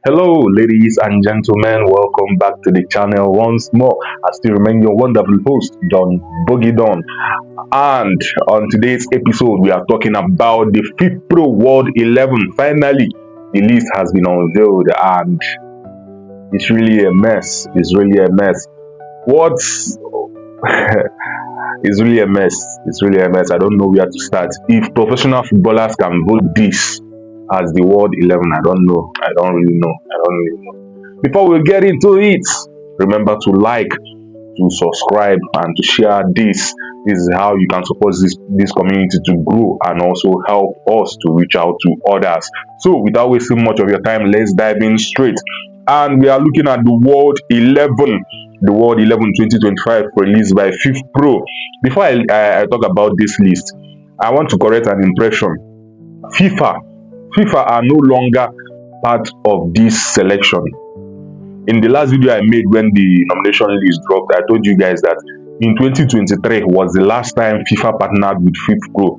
Hello, ladies and gentlemen. Welcome back to the channel once more. I still remain your wonderful host, Donbogidon. And on today's episode, we are talking about the FIFPRO World XI. Finally, the list has been unveiled, and it's really a mess. It's really a mess. What's It's really a mess. It's really a mess. I don't know where to start. If professional footballers can vote this as the World 11, I don't know. I don't really know. I don't really know. Before we get into it, remember to like, to subscribe, and to share this. This is how you can support this community to grow and also help us to reach out to others. So, without wasting much of your time, let's dive in straight. And we are looking at the World 11, the World 11 2025 released by FIFPRO. Before I talk about this list, I want to correct an impression. FIFA are no longer part of this selection. In the last video I made when the nomination list dropped, I told you guys that in 2023 was the last time FIFA partnered with FIFPRO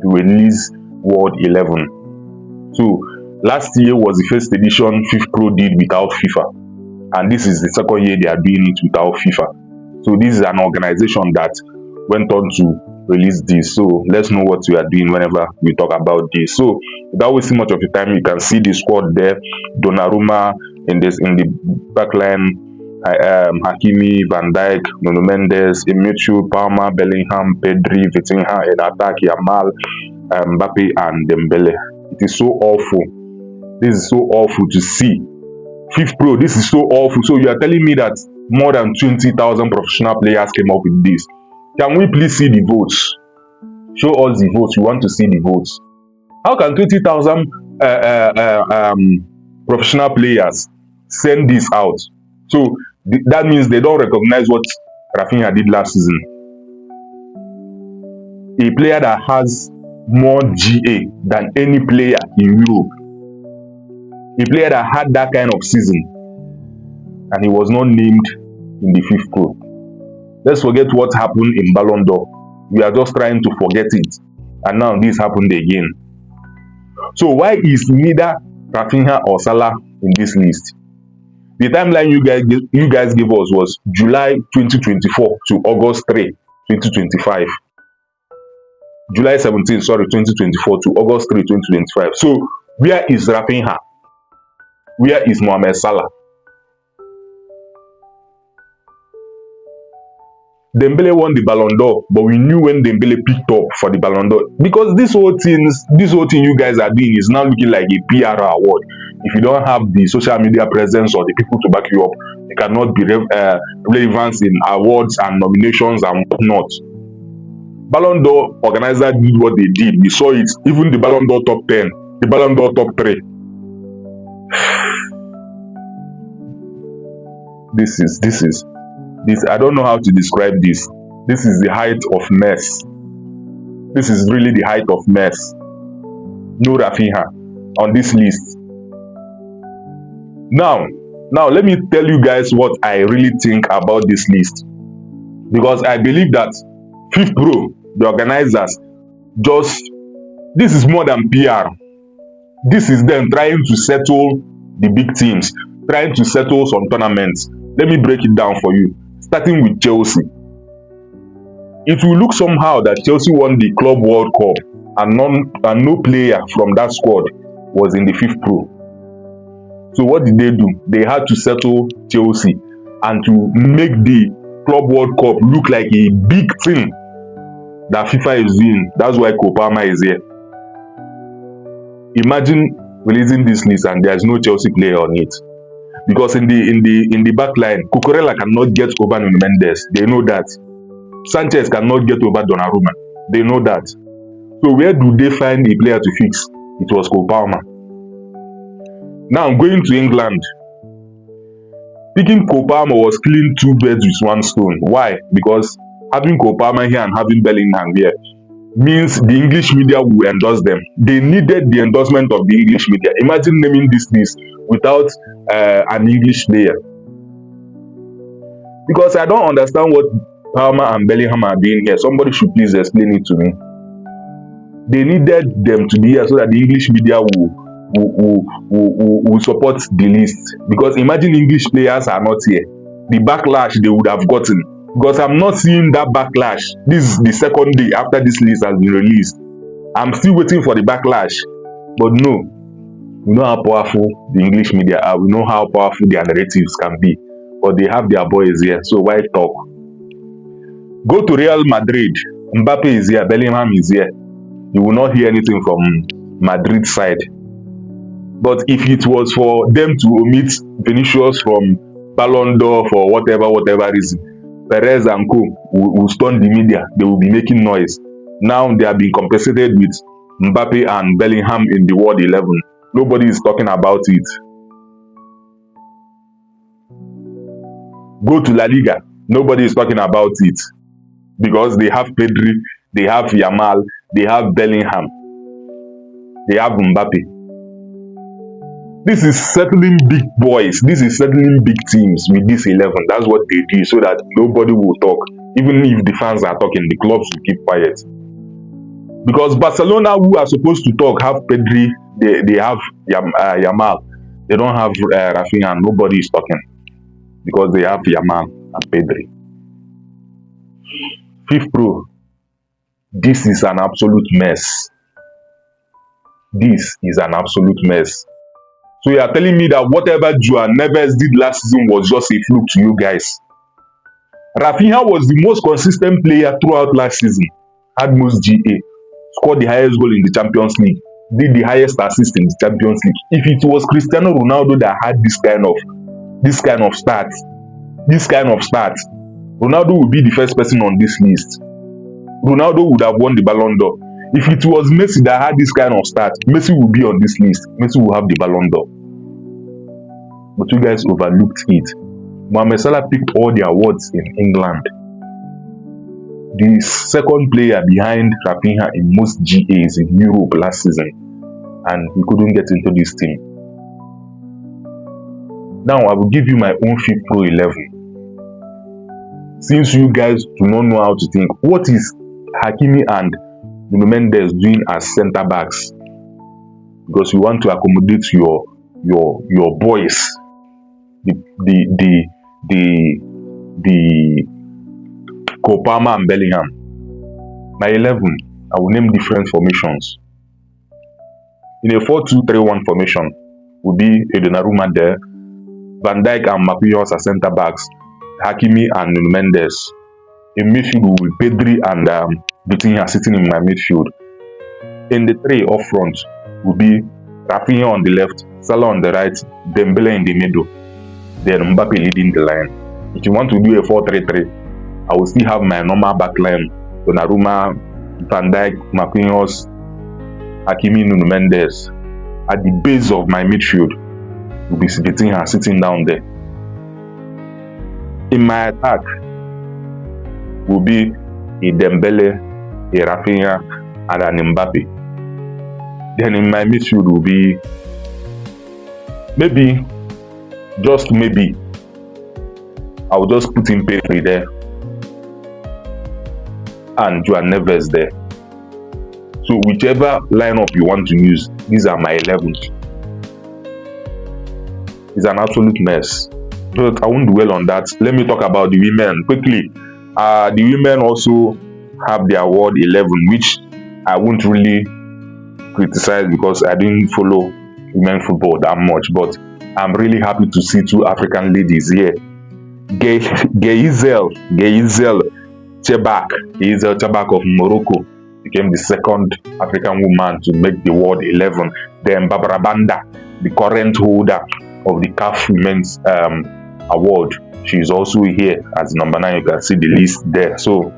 to release World 11. So last year was the first edition FIFPRO did without FIFA, and this is the second year they are doing it without FIFA. So this is an organization that went on to release this. So let's know what we are doing whenever we talk about this. So without wasting much of your time, you can see the squad there. Donnarumma in the back line, Hakimi, Van Dijk, Nuno Mendes, Imichu, Palmer, Bellingham, Pedri, Vitinha, in attack, Yamal, Mbappe, and Dembele. It is so awful. This is so awful to see. FIFPRO, this is so awful. So you are telling me that more than 20,000 professional players came up with this. Can we please see the votes? Show us the votes. We want to see the votes. How can 20,000 professional players send this out? So that means they don't recognize what Rafinha did last season. A player that has more GA than any player in Europe. A player that had that kind of season, and he was not named in the FIFPRO. Let's forget what happened in Ballon d'Or. We are just trying to forget it, and now this happened again. So why is neither Rafinha or Salah in this list? The timeline you guys gave us was July 2024 to August 3, 2025. July 17, 2024 to August 3, 2025. So where is Rafinha? Where is Mohamed Salah? Dembele won the Ballon d'Or, but we knew when Dembele picked up for the Ballon d'Or, because this whole thing you guys are doing is now looking like a PR award. If you don't have the social media presence or the people to back you up, you cannot be relevant in awards and nominations and whatnot. Ballon d'Or organizer did what they did. We saw it. Even the Ballon d'Or top 10, the Ballon d'Or top 3. This I don't know how to describe this. This is the height of mess. This is really the height of mess. No Rafinha on this list. Now let me tell you guys what I really think about this list, because I believe that FIFPRO, the organizers, this is more than PR. This is them trying to settle the big teams, trying to settle some tournaments. Let me break it down for you. Starting with Chelsea. It will look somehow that Chelsea won the Club World Cup and no player from that squad was in the FIFPRO. So what did they do? They had to settle Chelsea and to make the Club World Cup look like a big thing that FIFA is doing. That's why Kopama is here. Imagine releasing this list and there's no Chelsea player on it. Because in the back line, Cucurella cannot get over Nuno Mendes. They know that. Sanchez cannot get over Donnarumma. They know that. So where do they find a player to fix? It was Cole Palmer. Now going to England. Picking Cole Palmer was killing two birds with one stone. Why? Because having Cole Palmer here and having Bellingham here means the English media will endorse them. They needed the endorsement of the English media. Imagine naming this list without an English player. Because I don't understand what Palmer and Bellingham are doing here. Somebody should please explain it to me. They needed them to be here so that the English media will will support the list, because imagine English players are not here, the backlash they would have gotten. Because I'm not seeing that backlash. This is the second day after this list has been released. I'm still waiting for the backlash. But no, we know how powerful the English media are. We know how powerful their narratives can be. But they have their boys here, so why talk? Go to Real Madrid. Mbappe is here. Bellingham is here. You will not hear anything from Madrid side. But if it was for them to omit Vinicius from Ballon d'Or for whatever reason, Perez and co will stun the media. They will be making noise. Now they have been compensated with Mbappe and Bellingham in the World 11. Nobody is talking about it. Go to La Liga. Nobody is talking about it, because they have Pedri, they have Yamal, they have Bellingham, they have Mbappe. This is settling big boys. This is settling big teams with this 11. That's what they do, so that nobody will talk. Even if the fans are talking, the clubs will keep quiet. Because Barcelona, who are supposed to talk, have Pedri, they have Yamal. They don't have Rafinha, and nobody is talking, because they have Yamal and Pedri. FIFPRO, this is an absolute mess. This is an absolute mess. So you are telling me that whatever Joao Neves did last season was just a fluke to you guys? Rafinha was the most consistent player throughout last season, had most GA, scored the highest goal in the Champions League, did the highest assist in the Champions League. If it was Cristiano Ronaldo that had this kind of stats, Ronaldo would be the first person on this list. Ronaldo would have won the Ballon d'Or. If it was Messi that had this kind of stats, Messi would be on this list. Messi will have the Ballon d'Or. But you guys overlooked it. Mohamed Salah picked all the awards in England. The second player behind Rafinha in most GAs in Europe last season, and he couldn't get into this team. Now I will give you my own FIFPRO 11. Since you guys do not know how to think, what is Hakimi and Nuno Mendes doing as centre backs? Because you want to accommodate your boys, the Kopama and Bellingham. My 11, I will name different formations. In a 4-2-3-1 formation will be Donnarumma there, Van Dijk and Marquinhos as centre backs, Hakimi and Nuno Mendes. In midfield will be Pedri and Vitinha sitting in my midfield. In the three up front will be Rafinha on the left, Salah on the right, Dembele in the middle, then Mbappe leading the line. If you want to do a 4-3-3, I will still have my normal back line: Donnarumma, Van Dijk, Marquinhos, Hakimi, Nuno Mendes. At the base of my midfield will be Vitinha sitting down there. In my attack will be a Dembele, a Rafinha, and an Mbappe. Then in my midfield will be maybe, just maybe, I will just put in Pedri there and Joao Neves there. So whichever lineup you want to use, these are my 11s. It's an absolute mess. But I won't dwell on that. Let me talk about the women quickly. The women also have their World 11, which I won't really criticize because I didn't follow women football that much. But I'm really happy to see two African ladies here. Geisel Chebak of Morocco became the second African woman to make the World 11. Then Barbara Banda, the current holder of the CAF Women's Award, she is also here as number 9. You can see the list there. So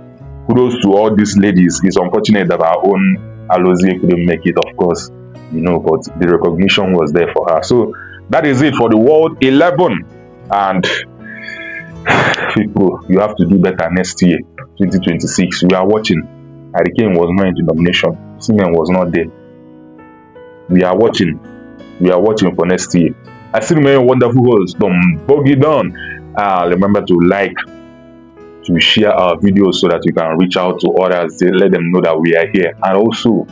kudos to all these ladies. It's unfortunate that our own Alozie couldn't make it, of course, but the recognition was there for her. So that is it for the World 11. And people, you have to do better next year, 2026. We are watching. Harry Kane was not in the nomination. Simeon was not there. We are watching. We are watching for next year. I still remember wonderful host, Donbogidon. Remember to like, to share our videos so that you can reach out to others. Let them know that we are here. And also,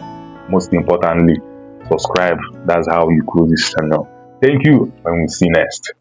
most importantly, subscribe. That's how you grow this channel. Thank you, and we'll see you next.